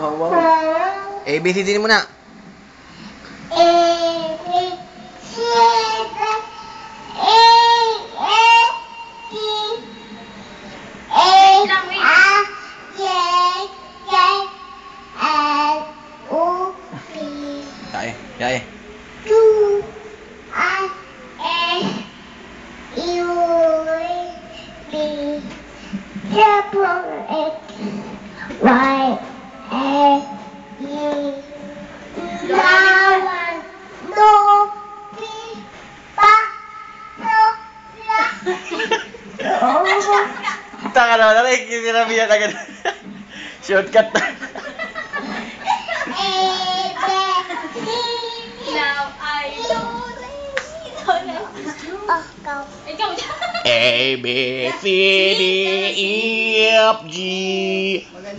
ABCD muna. Yay. Taka na, nakikirabihan agad. Shortcut na. Now I know A, B, C, D, E, F, G,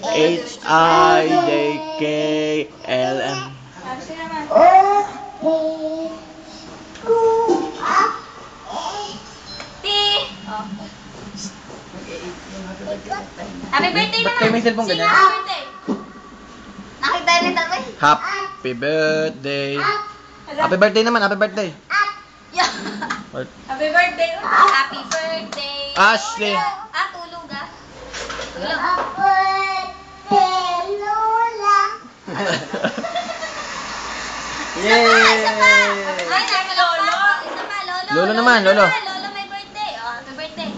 H, I, J, K, L, M. Happy birthday naman! Ba't kayo may cellphone ganyan? Happy birthday! Nakita ulit ako eh. Happy birthday. Happy birthday naman, happy birthday. Yeah. Happy birthday! Happy birthday! Ashley. Tulog ah. Tulog. Yay! Isa pa! Ay, nasa lolo. Isa pa, lolo. Lolo naman, lolo. Lolo may birthday. Oh, happy birthday.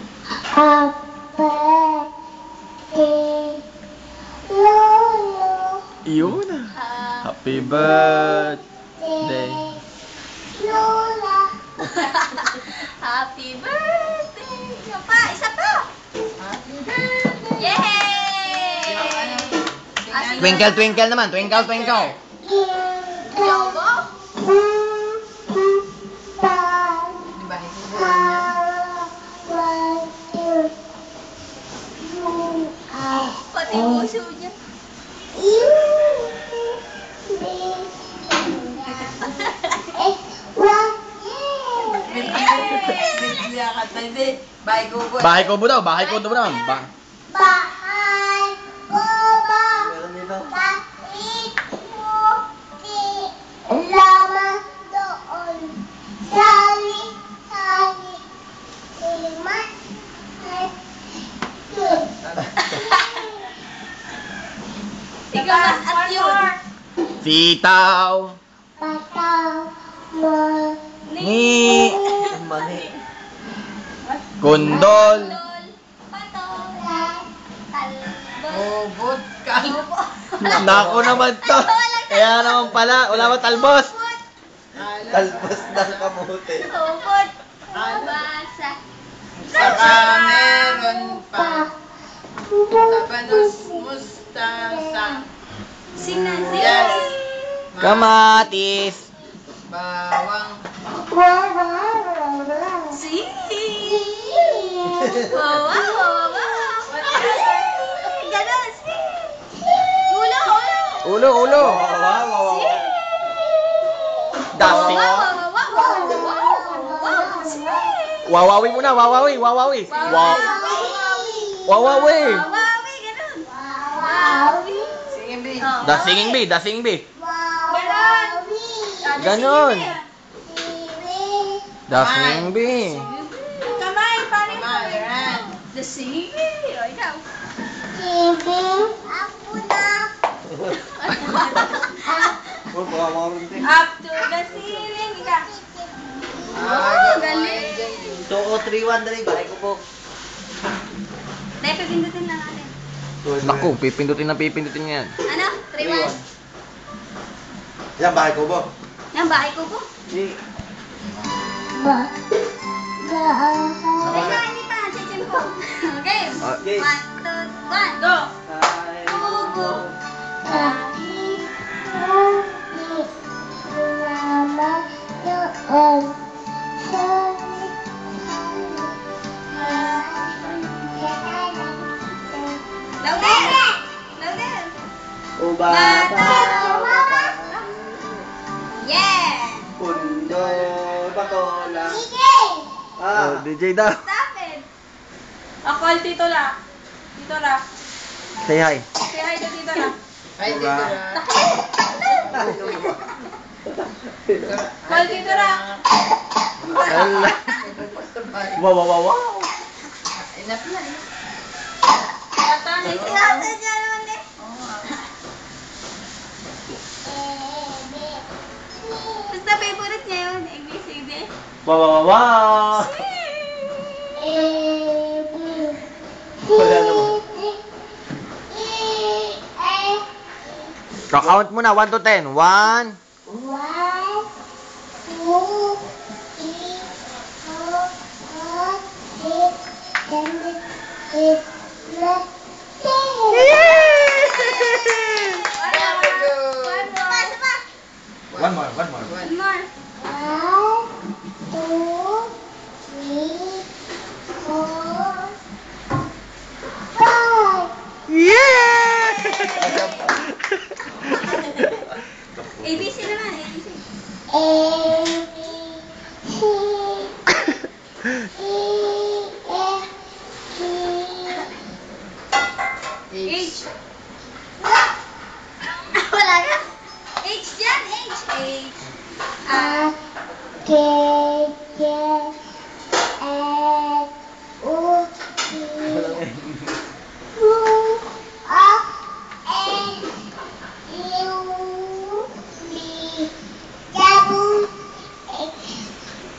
Yun. Happy birthday. Happy birthday! Isa pa! Isa pa! Happy birthday! Yay! Twinkle, twinkle naman. Twinkle, twinkle. Yobo? Pati puso niya. Bahay kubo daw, bahay kubo daw. Bahay kubo. Kahit puti lamang doon. Sali-sali. Simat at yun. Ikaw mas at yun. Sitaw. Pataw mo Ni. Kundol. Patola. Bobot ka. Nako naman to. Kaya naman pala, wala ba talbos? Talbos ng kamote. Ubod. Basa. Saka meron pa. Tabanos mustasa. Sinasin. Kamatis. Bawang. Si. Wow, wow, wow. Ganon, si. Ulo, ulo. Ulo, ulo. Si. Dasi. Wow, wow, wow, wow. Si. Wawawi muna, wawawi, wawawi. Wawawi. Wawawi, ganon. Wawawi. Sige, Bi. The singing bee, the singing bee. Ganon. Ganon. The singing bee. Kamay, paano yung Tama, kamay? yan. The singing bee. O, ikaw. Up to the ceiling. Ikaw. Oh, galing. 2031 dali, bahay ko po. Dahil pipindutin lang natin. Naku, pipindutin yan. Ano? 3-1. Yan, bahay ko po. Yan, bahay ko po. Teka, hindi pa. Chichen po. Okay. Okay. 1, 2, 1. Go. Kubo. Louder! Louder! Bata! Yeah! Pundo, patola. Oh, DJ daw. Stop it! Ako, Tito La. Tito La. Say hi. Say hi to Tito La. Ay, Diba? Call dito ra. Ala. Wow, wow, wow, wow. Enough na. Tatay. Sinasa niya naman eh. Basta favorite niya yun. ABCD. Wow, wow, wow, wow. Wala naman. Count mo na, 1 to 10. 1. 1, 2, 3, 4, 5, 6, 7, 8, 9, 10. One more. One more. 1, 2, 3, 4, 5. ABC naman. ABC. A, B, C, E, F, G, H. Wala ka. H dyan. H. H. A, K, J, L, U, P, Q, R, S, U, V, W, X,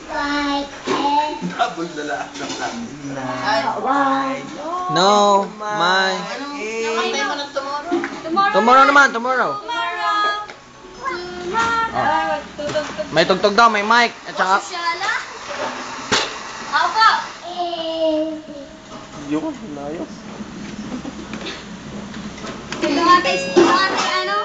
Y, and Double na lahat ng No, my. Antay mo ng tomorrow. Tomorrow naman, tomorrow. Tomorrow. Oh. May tugtog daw, may mic. At saka... Sosyala. Ako po. A, Yun, layos. Ito nga tayo ano?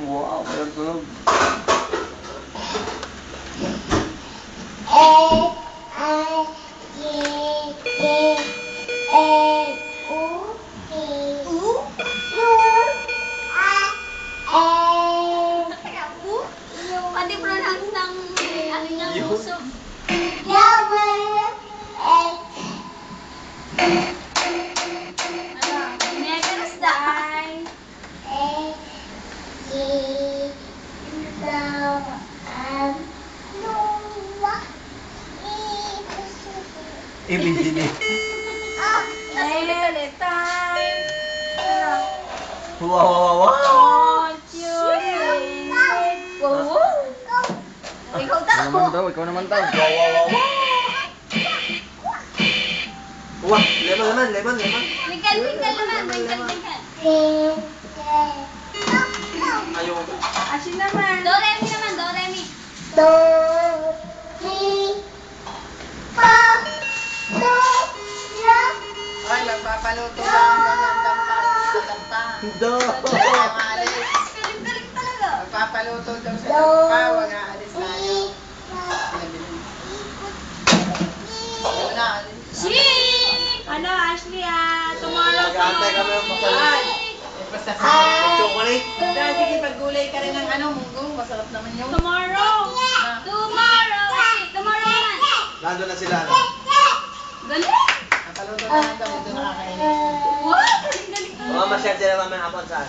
Wow, mayroon tunog. Pati pronounce ng ano niyang puso. Ano? Never die. ABCD. Ulit time. Wow, wow, wow, wow. Want you in it. Wow. Ikaw Ikaw naman daw. Wow, wow, wow, wow. Wow, lemon. Twinkle, twinkle naman. Twinkle, twinkle. Ayaw. Asin naman. Do, re, mi naman. Do, re, mi. Ay, magpapaluto lang ng dampa. Do. Galing-galing talaga. Magpapaluto daw sa dampa, wag aalis tayo. Ano na, alis. Chick! Ano, Ashley, tomorrow Mag-aantay kami ng Ay! Basta sa chocolate. Sige, paggulay ka rin ng munggo. Masarap naman yun. Tomorrow! Tomorrow! Tomorrow naman! Nando na sila, Galing! Nakaluto na lang daw, ito nakakainin. Wow! Galing-galing talaga. Masyad sila mamaya hapon saan?